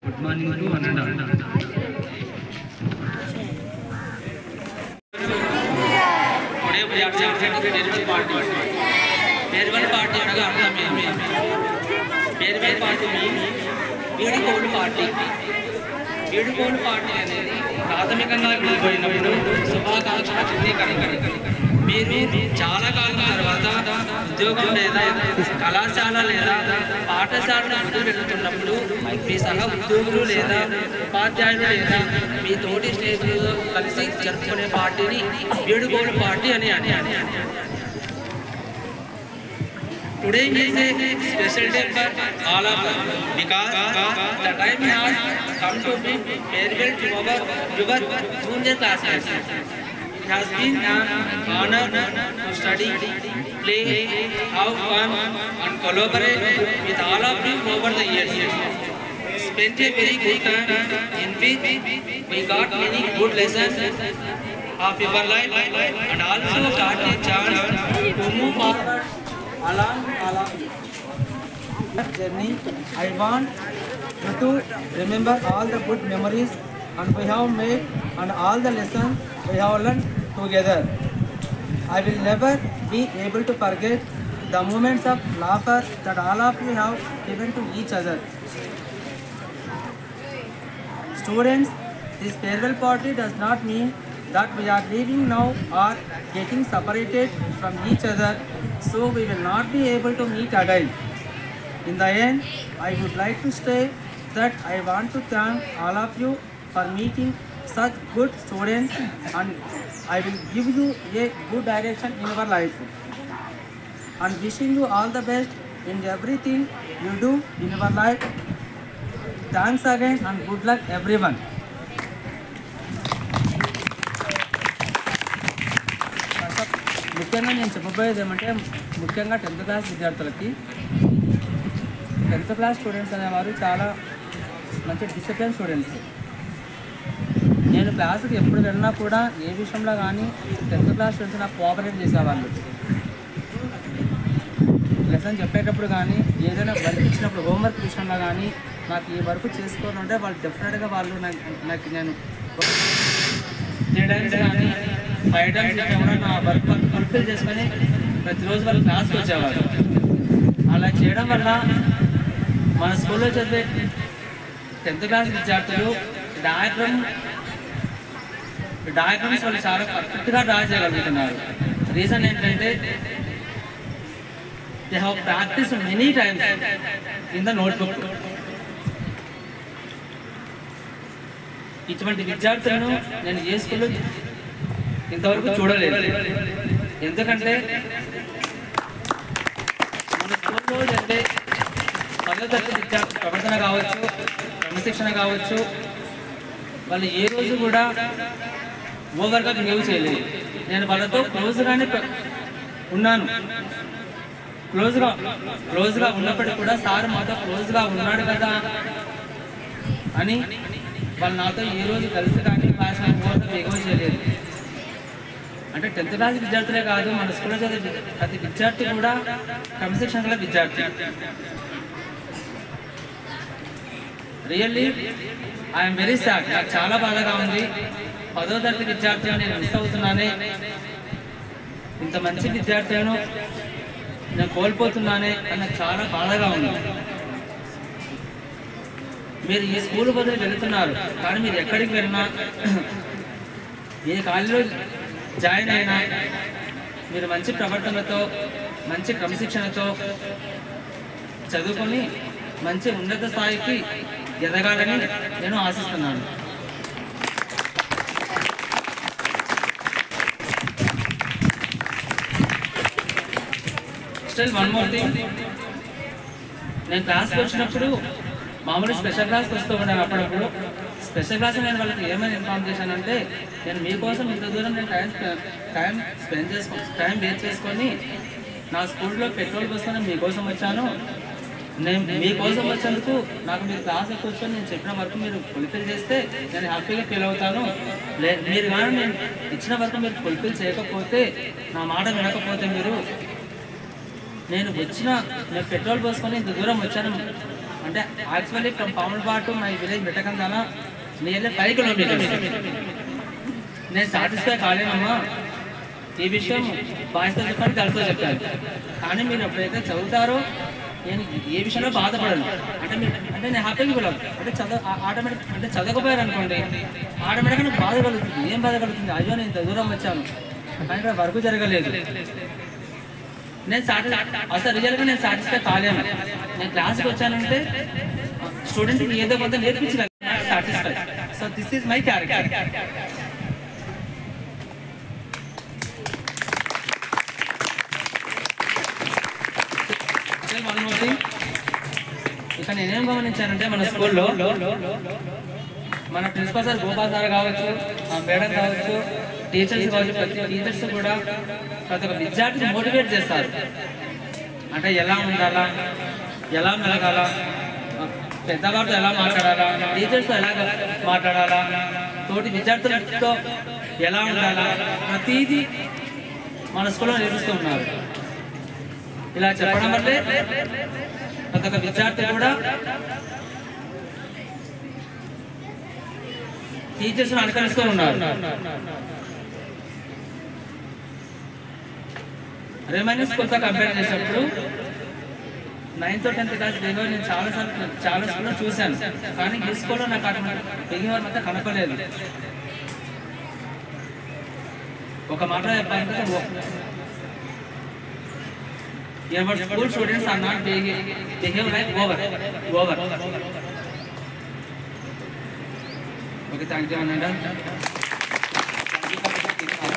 Good morning to one and all. Today we are celebrating farewell party. Farewell party అనగా అర్థం ఏమి? Farewell party means వీడుకోలు party. వీడుకోలు party అనేది ప్రాథమికంగా విడిపోయినప్పుడు శుభాకాంక్షల చిత్రీకరణ. మీరు చాలా కాలం తర్వాత ఉద్యోగం లేదా కళాశాల లేదా పాఠశాలను వదిలి వెళ్తున్నప్పుడు మీ సహ ఉద్యోగులు లేదా ఉపాధ్యాయులు లేదా మీ తోటి స్నేహితులతో కలిసి జరుపుకునే పార్టీని వీడుకోలు పార్టీ అని అని. Today is a special day for all of us because the time has come to be farewell to your junior classmates. It has been an honor to study, play, have fun and collaborate with all of you over the years. Spent a very good time in which we got many good lessons of your life and also got a chance to move forward along journey. I want you to remember all the good memories and we have made and all the lessons we have learned together. I will never be able to forget the moments of laughter that all of you have given to each other. Students, this farewell party does not mean that we are leaving now or getting separated from each other, so we will not be able to meet again. In the end, I would like to say that I want to thank all of you for meeting such good students and I will give you a good direction in your life and wishing you all the best in everything you do in your life. Thanks again and good luck everyone. ముఖ్యంగా నేను చెప్పబోయేది ఏమంటే ముఖ్యంగా 10th class విద్యార్థులకి 10th class students అనేవారు చాలా మంచి discipline students. నేను క్లాసుకి ఎప్పుడు వెళ్ళినా కూడా ఏ విషయంలో కానీ 10th క్లాస్ స్టూడెంట్స్ నాకు కోఆపరేట్ చేసేవాళ్ళు. లెసన్ చెప్పేటప్పుడు కానీ ఏదైనా వర్క్ ఇచ్చినప్పుడు హోంవర్క్ విషయంలో కానీ నాకు ఈ వర్క్ చేసుకోవాలంటే వాళ్ళు డెఫినెట్గా వాళ్ళు నాకు నేను 3 times కానీ 5 times కూడా నా వర్క్ ఫుల్ఫిల్ చేసుకొని ప్రతిరోజు వాళ్ళు క్లాస్కి వచ్చేవారు. అలా చేయడం వల్ల మన స్కూల్లో చదివే 10th క్లాస్ విద్యార్థులు డయాగ్రామ్స్ వాళ్ళు చాలా పర్ఫెక్ట్గా డ్రా చేయగలుగుతున్నారు. రీజన్ ఏంటంటే they have practice many times in the notebook. ఇటువంటి విద్యార్థులను నేను ఏ స్కూల్లో ఇంతవరకు చూడలేదు. ఎందుకంటే మన స్కూల్లో జరిగే 10వ తరగతి విద్యార్థి ప్రవర్తన కావచ్చు, క్రమశిక్షణ కావచ్చు, వాళ్ళు ఏ రోజు కూడా ఓవర్గా బిహేవ్ చేయలేదు. నేను వాళ్ళతో క్లోజ్గానే ఉన్నాను. క్లోజ్గా ఉన్నప్పటికీ కూడా సార్ మాతో క్లోజ్గా ఉన్నాడు కదా అని వాళ్ళు నాతో ఏ రోజు కలిసి కానీ క్లాస్ ఓవర్గా బిహేవ్ చేయలేదు. అంటే 10th క్లాస్ విద్యార్థులే కాదు, మన స్కూల్లో చదివే ప్రతి విద్యార్థి కూడా క్రమశిక్షణ గల విద్యార్థి. Really I'm very sad. నాకు చాలా బాధగా ఉంది. 10వ తరగతి విద్యార్థులను నేను మిస్ అవుతున్నానే, ఇంత మంచి విద్యార్థులను నేను కోల్పోతున్నానే అని నాకు చాలా బాధగా ఉంది. మీరు ఈ స్కూల్ బదులు వెళుతున్నారు, కానీ మీరు ఎక్కడికి వెళ్ళినా ఏ కాలేజీలో జాయిన్ అయినా మీరు మంచి ప్రవర్తనతో మంచి క్రమశిక్షణతో చదువుకొని మంచి ఉన్నత స్థాయికి ఎదగాలని నేను ఆశిస్తున్నాను. స్టిల్ వన్ మోర్ థింగ్, నేను క్లాస్కి వచ్చినప్పుడు మామూలు స్పెషల్ క్లాస్కి వస్తూ ఉన్నాను. అప్పుడప్పుడు స్పెషల్ క్లాస్ నేను వాళ్ళకి ఏమైనా ఇన్ఫార్మ్ చేశానంటే, నేను మీకోసం ఇంత దూరం నేను టైం వేస్ట్ చేసుకొని నా స్కూల్లో పెట్రోల్ కోసం మీకోసం వచ్చాను. నేను మీకోసం వచ్చేందుకు నాకు మీరు క్లాస్ ఎక్కువ వచ్చి నేను చెప్పిన వరకు మీరు ఫుల్ఫిల్ చేస్తే నేను హ్యాపీగా ఫీల్ అవుతాను. మీరు కానీ నేను ఇచ్చిన వరకు మీరు ఫుల్ఫిల్ చేయకపోతే, నా మాట వినకపోతే, నేను పెట్రోల్ పోసుకొని ఇంత దూరం వచ్చాను అంటే actually from Pamulapadu to my village Mittakandala nearly 5 kilometers. నేను సాటిస్ఫై కాలేనమ్మా, ఈ విషయం బాయ్స్తో చెప్పాను, గర్ల్స్తో చెప్పాను. కానీ మీరు ఎప్పుడైతే చదువుతారో నేను ఏ విషయంలో బాధపడను. అంటే నేను హ్యాపీగా వెళ్ళాలి. అంటే ఆటోమేటిక్ అంటే చదవకపోయారు అనుకోండి, ఆటోమేటిక్గా నాకు బాధ కలుగుతుంది. ఏం బాధ కలుగుతుంది? అయ్యో నేను ఇంత దూరం వచ్చాను కానీ ఇక్కడ వర్క్ జరగలేదు. నేను అసలు రియల్గా నేను సాటిస్ఫై కాలేను. నేను క్లాస్కి వచ్చానంటే స్టూడెంట్కి ఏదో కొంత నేర్పించగలను, satisfy. So this is my character. ఇక నేనేం గమనించానంటే మన స్కూల్లో మన ప్రిన్సిపల్ సార్ గోపాల్ సార్ కావచ్చు, మేడం కావచ్చు, టీచర్స్ కావచ్చు, ప్రతి టీచర్స్ కూడా ప్రతి ఒక్క విద్యార్థిని మోటివేట్ చేస్తారు. అంటే ఎలా ఉండాలా, ఎలా మెలగాలా, పెద్దవారితో ఎలా మాట్లాడాలా, టీచర్స్తో ఎలా మాట్లాడాలా, తోటి విద్యార్థులతో ఎలా ఉండాలా, ప్రతిదీ మన స్కూల్లో నేర్పిస్తూ ఉన్నారు. ఇలా చెప్పడం వల్లే ప్రతి ఒక్క విద్యార్థి కూడా టీచర్స్ని అనుకరిస్తూ ఉన్నారు. రేమైనా స్కూల్తో కంపేర్ చేసినప్పుడు 9th or 10th class behaviour నేను చాలా స్కూల్లో చూశాను. కానీ ఈ స్కూల్లో నాకు అటువంటి బిహేవియర్ మాత్రం కనపలేదు. ఒక మాట చెప్పాలంటే your school students are not behave like over. Okay, thank you, Ananda. Thank you for